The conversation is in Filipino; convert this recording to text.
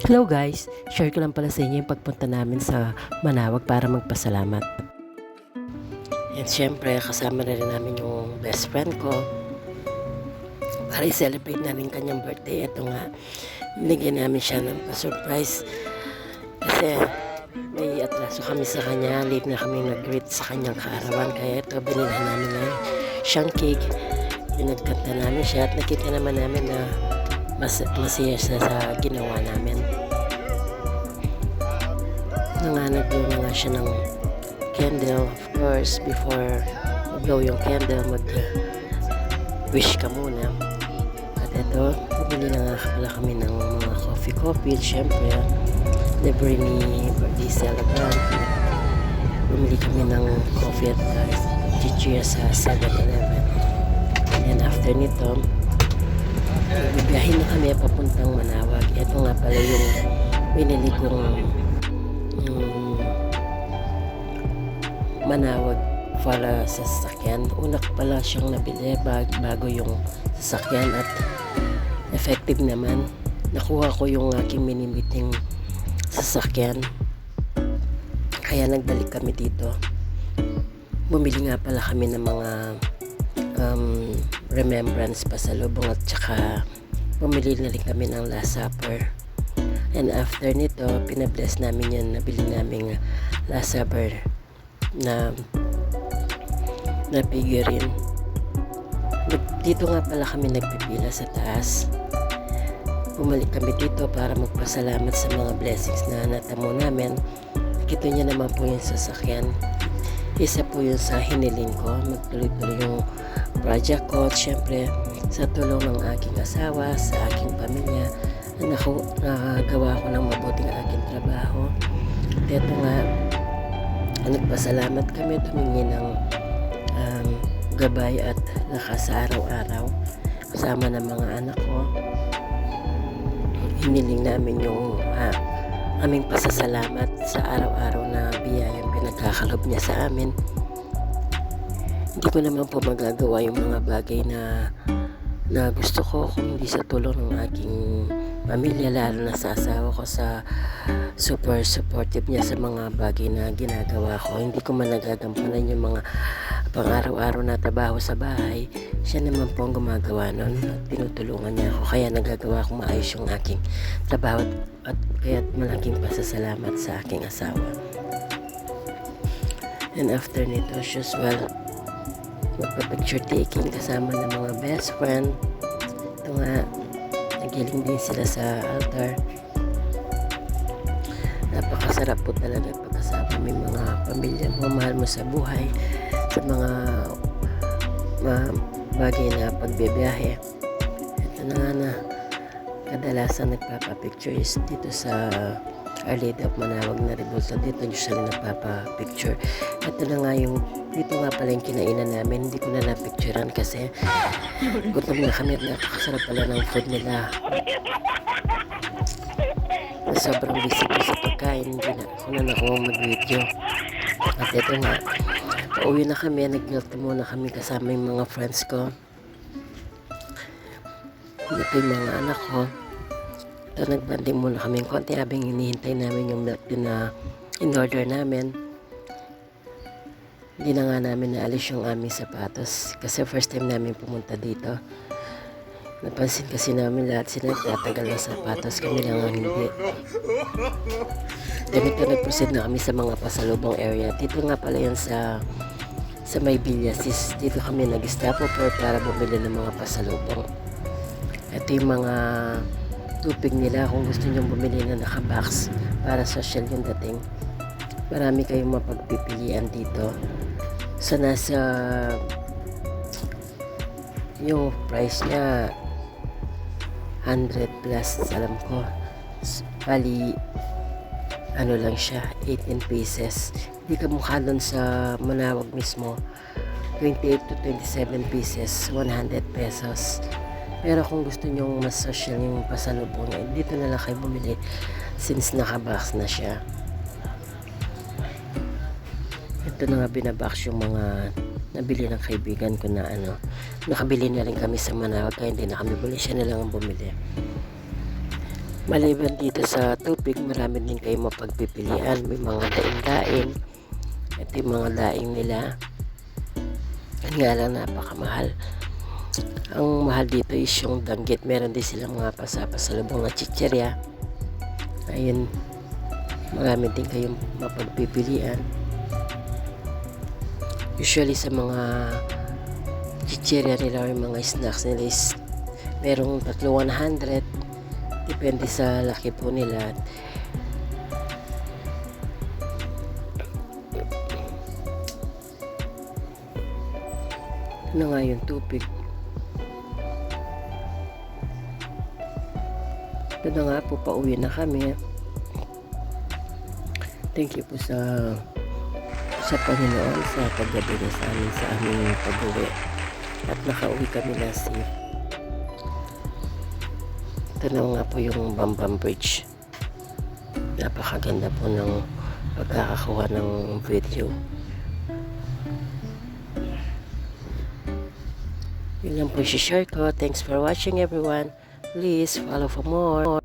Hello guys, share ko lang pala sa inyo yung pagpunta namin sa Manawag para magpasalamat. And syempre, kasama na rin namin yung best friend ko para i-celebrate namin kanyang birthday. Ito nga, binigyan namin siya ng pa-surprise kasi may atraso kami sa kanya. Late na kami nag-greet sa kanyang kaarawan. Kaya ito, binilhan namin na siyang cake. Pinagkanta namin siya at nakita naman namin na masaya siya sa ginawa namin. Naglow na nga siya ng candle. Of course, before mag-blow yung candle, mag-wish ka muna. At ito, bumili na nga pala kami ng mga coffee. Siyempre, libre ni birthday celebrant. Bumili kami ng coffee at chichirya sa 7-Eleven. And after nito, bibiyahin na kami papuntang Manawag. Ito nga pala yung binili kong Manawag para sa sasakyan. Una ko pala siyang nabili bago yung sasakyan at effective naman. Nakuha ko yung aking minimiting sasakyan. Kaya nagbalik kami dito. Bumili nga pala kami ng mga remembrance pasalubong at saka bumili na rin kami ng Last Supper. And after nito, pinabless namin yan, nabili namin Last Supper na figurine. Dito nga pala kami nagpipila sa taas. Bumalik kami dito para magpasalamat sa mga blessings na natamo namin. Nakita niya naman po yung sasakyan. Isa po yun sa hiniling ko. Magtuloy-tuloy yung project ko. At syempre, sa tulong ng aking asawa, sa aking pamilya, nakagawa ko ng mabuting aking trabaho. At ito nga, nagpasalamat kami, tumingi ng gabay at lakas sa araw-araw kasama ng mga anak ko. Hiniling namin yung aming pasasalamat sa araw-araw na biyayang pinagkakalob niya sa amin. Hindi ko naman po magagawa yung mga bagay na gusto ko kung hindi sa tulong ng aking pamilya, lalo na sa asawa ko, sa super supportive niya sa mga bagay na ginagawa ko. Hindi ko man nagagampanan yung mga pang-araw-araw na trabaho sa bahay. Siya naman po ang gumagawa nun at tinutulungan niya ako. Kaya nagagawa ko maayos yung aking trabaho at kaya't malaking pasasalamat sa aking asawa. And after nito, as usual, magpa-picture taking kasama ng mga best friend. Ito nga, nagiling din sila sa altar. Napakasarap po talaga pagkasama may mga pamilya mo, mahal mo sa buhay, sa mga bagay na pagbibiyahe. Ito na nga na kadalasan nagpapapicture is dito sa Our Lady of Manawag na Rebulto. Dito usually nagpapapicture. Ito na nga yung, dito nga pala yung kinainan namin. Hindi ko na napicturean kasi gutom na kami at napakasarap pala ng food nila. Sobrang busy ko sa pagkain, hindi na ako mag-video. At ito nga, pauwi na kami, nag-milk muna kami kasama yung mga friends ko. Ito yung mga anak ko. Ito, nagbanding muna kami konti habang hinihintay namin yung milk din na in-order namin. Hindi na nga namin naalis yung aming sapatos kasi first time namin pumunta dito. Napansin kasi namin lahat sila nagtatagal ng sapatos, kami lang ang hindi. Ganito nag-proceed na kami sa mga pasalubong area. Dito nga pala yan sa may Villasis. Dito kami nag-stopover para bumili ng mga pasalubong. Ito yung mga tubig nila kung gusto nyo bumili na naka-box para social yung dating. Marami kayong mapagpipilian dito. So nasa yung price niya 100 plus alam ko. Bali ano lang siya, 18 pieces. Hindi ka mukha doon sa Manawag mismo, 28 to 27 pieces, 100 pesos. Pero kung gusto nyo mas social yung pasalubong niya, dito na lang kayo bumili since nakabox na siya. Ito na nga binabox yung mga nabili ng kaibigan ko na nakabili na rin kami sa Manawag kaya hindi na kami bumili, siya na lang ang bumili. Maliban dito sa tubig, marami din kayong mapagpipilian. May mga daing-daing. Ito yung mga daing nila. Yan nga lang, napakamahal. Ang mahal dito is yung danggit. Meron din silang mga pasapasalubong na chicherya. Ayun, marami din kayong mapagpipilian. Usually sa mga chicherya nila or mga snacks nila is merong 100. Depende sa laki po nila. Ano nga yung tubig? Ito na nga po, pauwi na kami. Thank you po sa Panginoon sa pagbabigay sa amin sa aming pag-uwi. At nakauwi kami na safe. Ito na nga po yung Bambam Bridge. Napakaganda po ng pagkakakuha ng video. Yun lang po i-share ko. Thanks for watching everyone. Please follow for more.